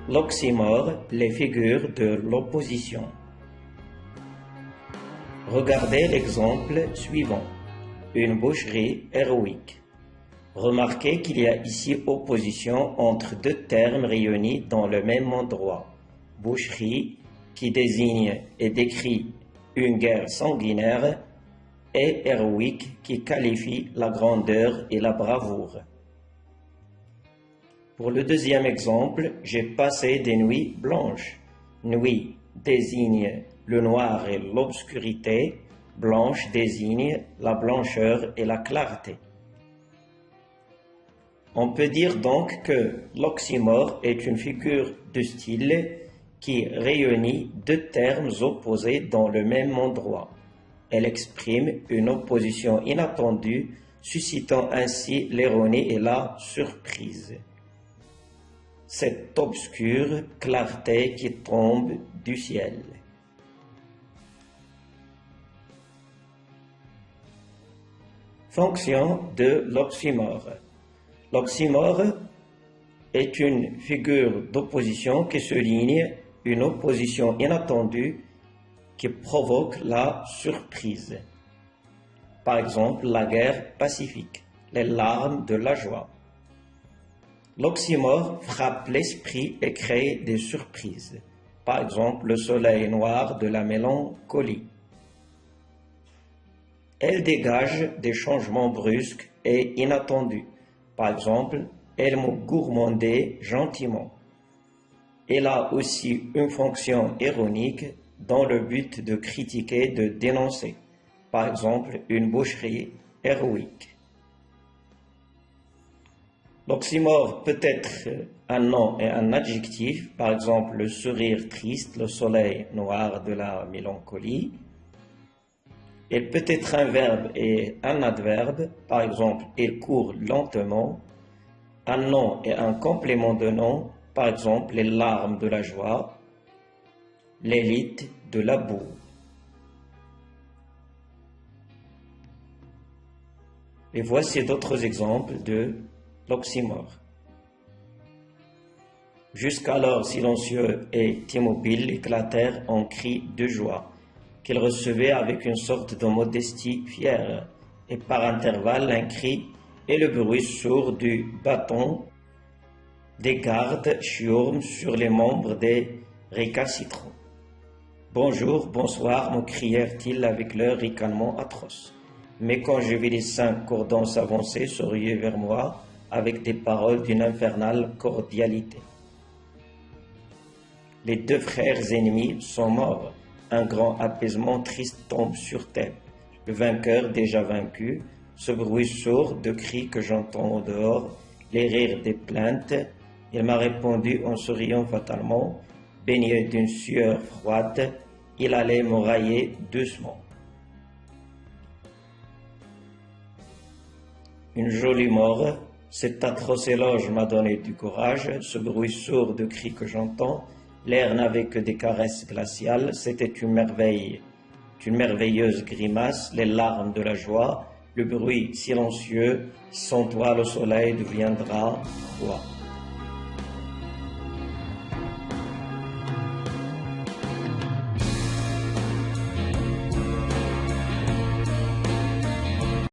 L'oxymore, les figures de l'opposition. Regardez l'exemple suivant. Une boucherie héroïque. Remarquez qu'il y a ici opposition entre deux termes réunis dans le même endroit. Boucherie, qui désigne et décrit une guerre sanguinaire, et héroïque, qui qualifie la grandeur et la bravoure. Pour le deuxième exemple, j'ai passé des nuits blanches. Nuit désigne le noir et l'obscurité, blanche désigne la blancheur et la clarté. On peut dire donc que l'oxymore est une figure de style qui réunit deux termes opposés dans le même endroit. Elle exprime une opposition inattendue, suscitant ainsi l'ironie et la surprise. Cette obscure clarté qui tombe du ciel. Fonction de l'oxymore. L'oxymore est une figure d'opposition qui souligne une opposition inattendue qui provoque la surprise. Par exemple, la guerre pacifique, les larmes de la joie. L'oxymore frappe l'esprit et crée des surprises. Par exemple, le soleil noir de la mélancolie. Elle dégage des changements brusques et inattendus. Par exemple, elle me gourmandait gentiment. Elle a aussi une fonction ironique dans le but de critiquer, de dénoncer. Par exemple, une boucherie héroïque. L'oxymore peut être un nom et un adjectif, par exemple le sourire triste, le soleil noir de la mélancolie. Elle peut être un verbe et un adverbe, par exemple il court lentement, un nom et un complément de nom, par exemple les larmes de la joie, l'élite de la boue. Et voici d'autres exemples de l'oxymore. Jusqu'alors silencieux et immobile éclatèrent en cris de joie, qu'ils recevaient avec une sorte de modestie fière, et par intervalles un cri et le bruit sourd du bâton des gardes chiourment sur les membres des récalcitrants. Bonjour, bonsoir, me crièrent-ils avec leur ricanement atroce. Mais quand je vis les 5 cordons s'avancer, s'orienter vers moi, avec des paroles d'une infernale cordialité. Les 2 frères ennemis sont morts. Un grand apaisement triste tombe sur terre. Le vainqueur déjà vaincu, ce bruit sourd de cris que j'entends au dehors, les rires des plaintes, il m'a répondu en souriant fatalement, baigné d'une sueur froide, il allait me railler doucement. Une jolie mort. Cet atroce éloge m'a donné du courage, ce bruit sourd de cris que j'entends, l'air n'avait que des caresses glaciales, c'était une merveille, une merveilleuse grimace, les larmes de la joie, le bruit silencieux, sans toi le soleil deviendra roi.